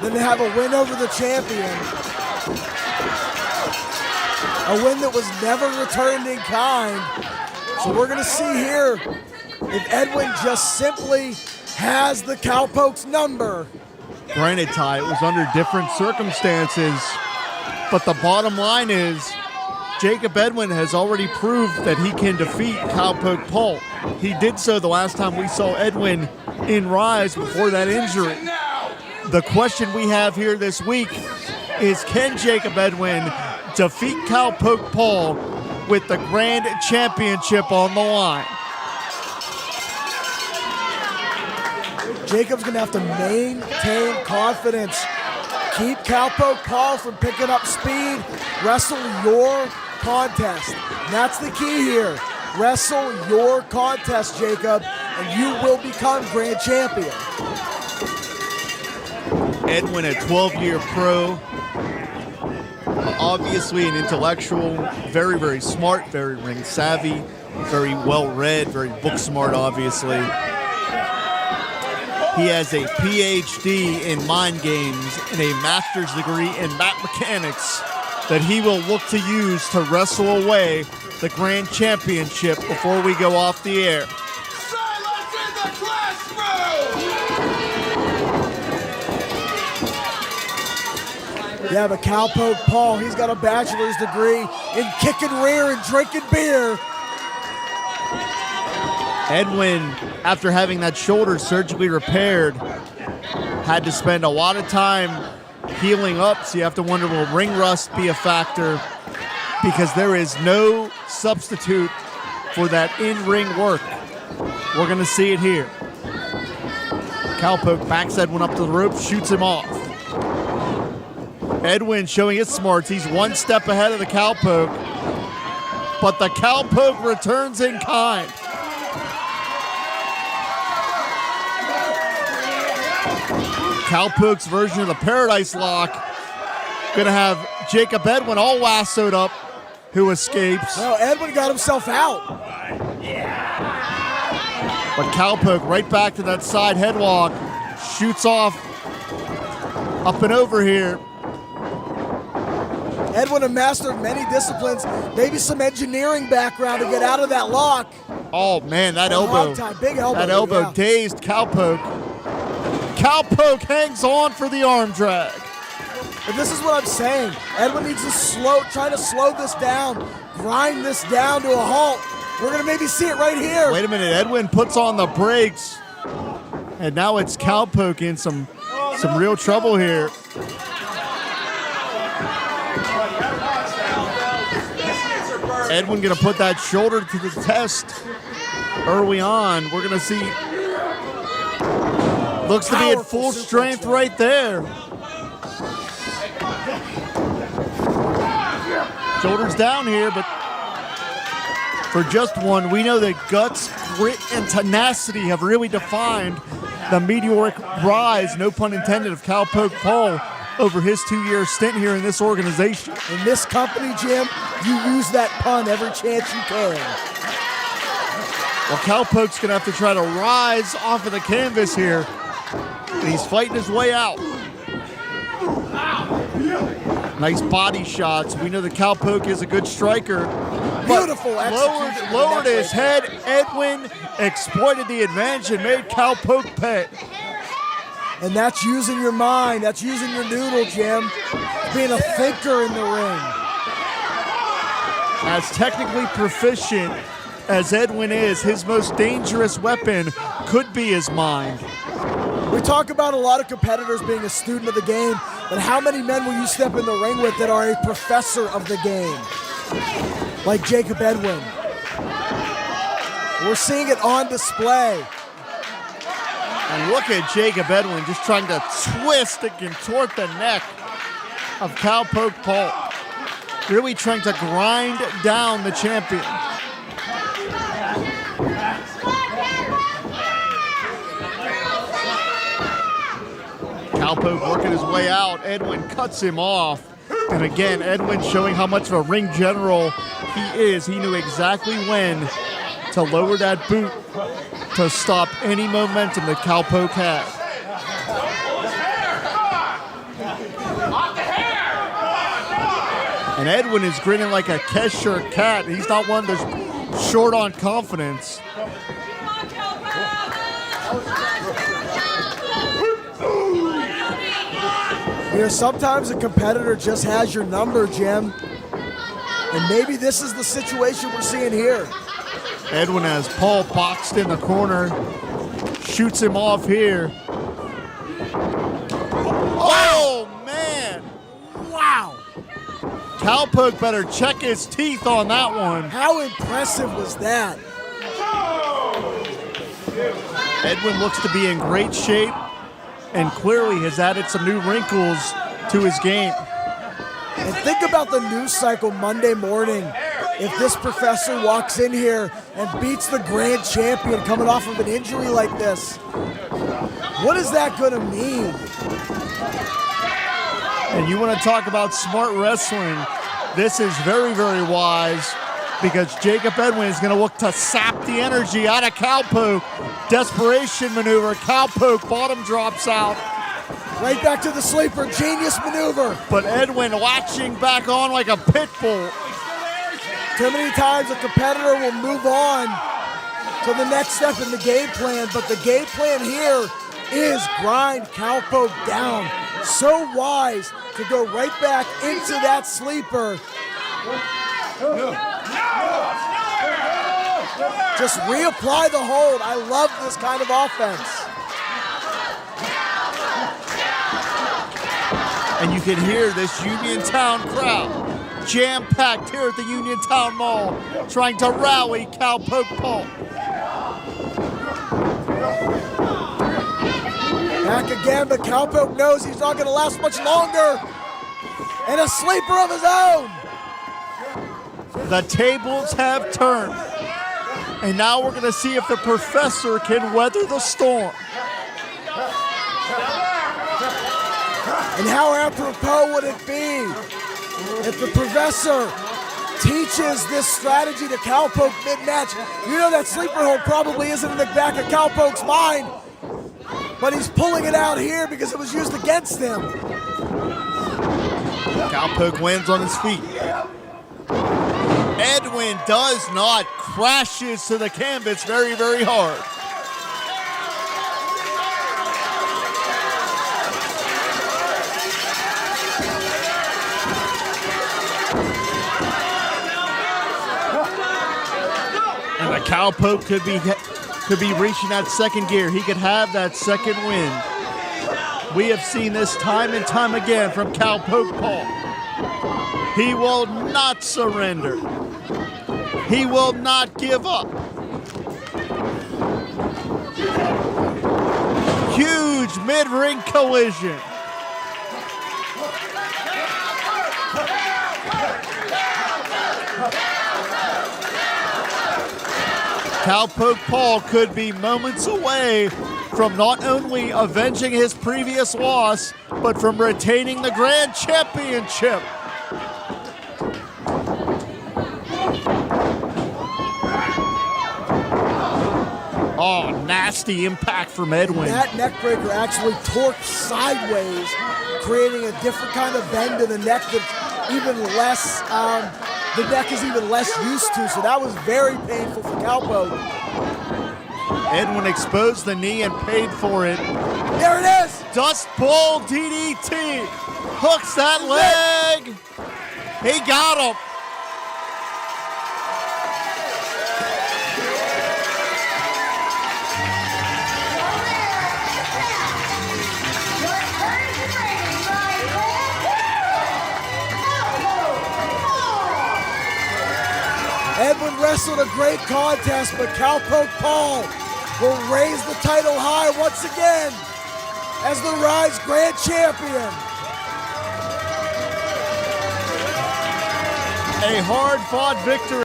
than to have a win over the champion. A win that was never returned in kind. So we're gonna see here if Edwinn just simply has the Cowpoke's number. Granted, Ty, it was under different circumstances, but the bottom line is Jakob Edwinn has already proved that he can defeat Cowpoke Paul. He did so the last time we saw Edwinn in RYSE before that injury. The question we have here this week is, can Jakob Edwinn defeat Cowpoke Paul with the Grand Championship on the line? Jacob's gonna have to maintain confidence. Keep Cowpoke Paul from picking up speed. Wrestle your contest. And that's the key here. Wrestle your contest, Jakob, and you will become Grand Champion. Edwinn, a 12-year pro, obviously an intellectual, very, very smart, very ring savvy, very well-read, very book smart, obviously. He has a PhD in mind games and a master's degree in map mechanics that he will look to use to wrestle away the Grand Championship before we go off the air. Silence in the classroom! Yeah, but Cowpoke Paul, he's got a bachelor's degree in kicking rear and drinking beer. Edwinn, after having that shoulder surgically repaired, had to spend a lot of time healing up, so you have to wonder, will ring rust be a factor? Because there is no substitute for that in-ring work. We're going to see it here. Cowpoke backs Edwinn up to the rope, shoots him off. Edwinn showing his smarts. He's one step ahead of the Cowpoke, but the Cowpoke returns in kind. Cowpoke's version of the Paradise Lock. Gonna have Jakob Edwinn all lassoed up, who escapes. Well, Edwinn got himself out. But Cowpoke right back to that side headlock, shoots off, up and over here. Edwinn has mastered many disciplines, maybe some engineering background to get out of that lock. Oh man, that elbow. Big elbow. That elbow yeah. dazed Cowpoke. Cowpoke hangs on for the arm drag. But this is what I'm saying. Edwinn needs to try to slow this down, grind this down to a halt. We're gonna maybe see it right here. Wait a minute, Edwinn puts on the brakes. And now it's Cowpoke in some real trouble here. Edwinn gonna put that shoulder to the test early on. We're gonna see, looks to be at full strength right there. Shoulders down here, but for just one, we know that guts, grit, and tenacity have really defined the meteoric rise, no pun intended, of Cowpoke Paul over his 2-year stint here in this organization. In this company, Jim, you use that pun every chance you can. Well, Cowpoke's gonna have to try to rise off of the canvas here, and he's fighting his way out. Nice body shots. We know that Cowpoke is a good striker. Beautiful execution. Lowered his head. Edwinn exploited the advantage and made Cowpoke pay. And that's using your mind. That's using your noodle, Jim. Being a thinker in the ring. As technically proficient as Edwinn is, his most dangerous weapon could be his mind. We talk about a lot of competitors being a student of the game, but how many men will you step in the ring with that are a professor of the game? Like Jakob Edwinn. We're seeing it on display. And look at Jakob Edwinn just trying to twist and contort the neck of Cowpoke Paul. Really trying to grind down the champion. Cowpoke working his way out. Edwinn cuts him off. And again, Edwinn showing how much of a ring general he is. He knew exactly when to lower that boot to stop any momentum that Cowpoke had. And Edwinn is grinning like a Cheshire cat. He's not one that's short on confidence. You know, sometimes a competitor just has your number, Jim. And maybe this is the situation we're seeing here. Edwinn has Paul boxed in the corner. Shoots him off here. Oh, man! Wow! Cowpoke better check his teeth on that one. How impressive was that? Edwinn looks to be in great shape and clearly has added some new wrinkles to his game. And think about the news cycle Monday morning. If this professor walks in here and beats the grand champion coming off of an injury like this, what is that going to mean? And you want to talk about smart wrestling, this is very, very wise because Jakob Edwinn is going to look to sap the energy out of Cowpoke. Desperation maneuver. Cowpoke bottom drops out. Right back to the sleeper. Genius maneuver. But Edwinn latching back on like a pit bull. Too many times a competitor will move on to the next step in the game plan, but the game plan here is grind Cowpoke down. So wise to go right back into that sleeper. Just reapply the hold. I love this kind of offense. And you can hear this Uniontown crowd jam-packed here at the Uniontown Mall trying to rally Cowpoke Paul. Back again, but Cowpoke knows he's not going to last much longer. And a sleeper of his own. The tables have turned. And now we're going to see if the professor can weather the storm. And how apropos would it be if the professor teaches this strategy to Cowpoke mid-match? You know that sleeper hold probably isn't in the back of Cowpoke's mind, but he's pulling it out here because it was used against him. Cowpoke lands on his feet. Edwinn does not, crashes to the canvas very, very hard. And the Cowpoke could be reaching that second gear. He could have that second win. We have seen this time and time again from Cowpoke Paul. He will not surrender. He will not give up. Huge mid-ring collision. Cowpoke Paul could be moments away from not only avenging his previous loss, but from retaining the Grand Championship. Oh, nasty impact from Edwinn. That neckbreaker actually torqued sideways, creating a different kind of bend in the neck that even less, the neck is even less used to, so that was very painful for Cowpoke. Edwinn exposed the knee and paid for it. There it is! Dust Bowl DDT. Hooks that leg. He got him. Edwinn wrestled a great contest, but Cowpoke Paul will raise the title high once again as the RYSE Grand Champion. A hard-fought victory.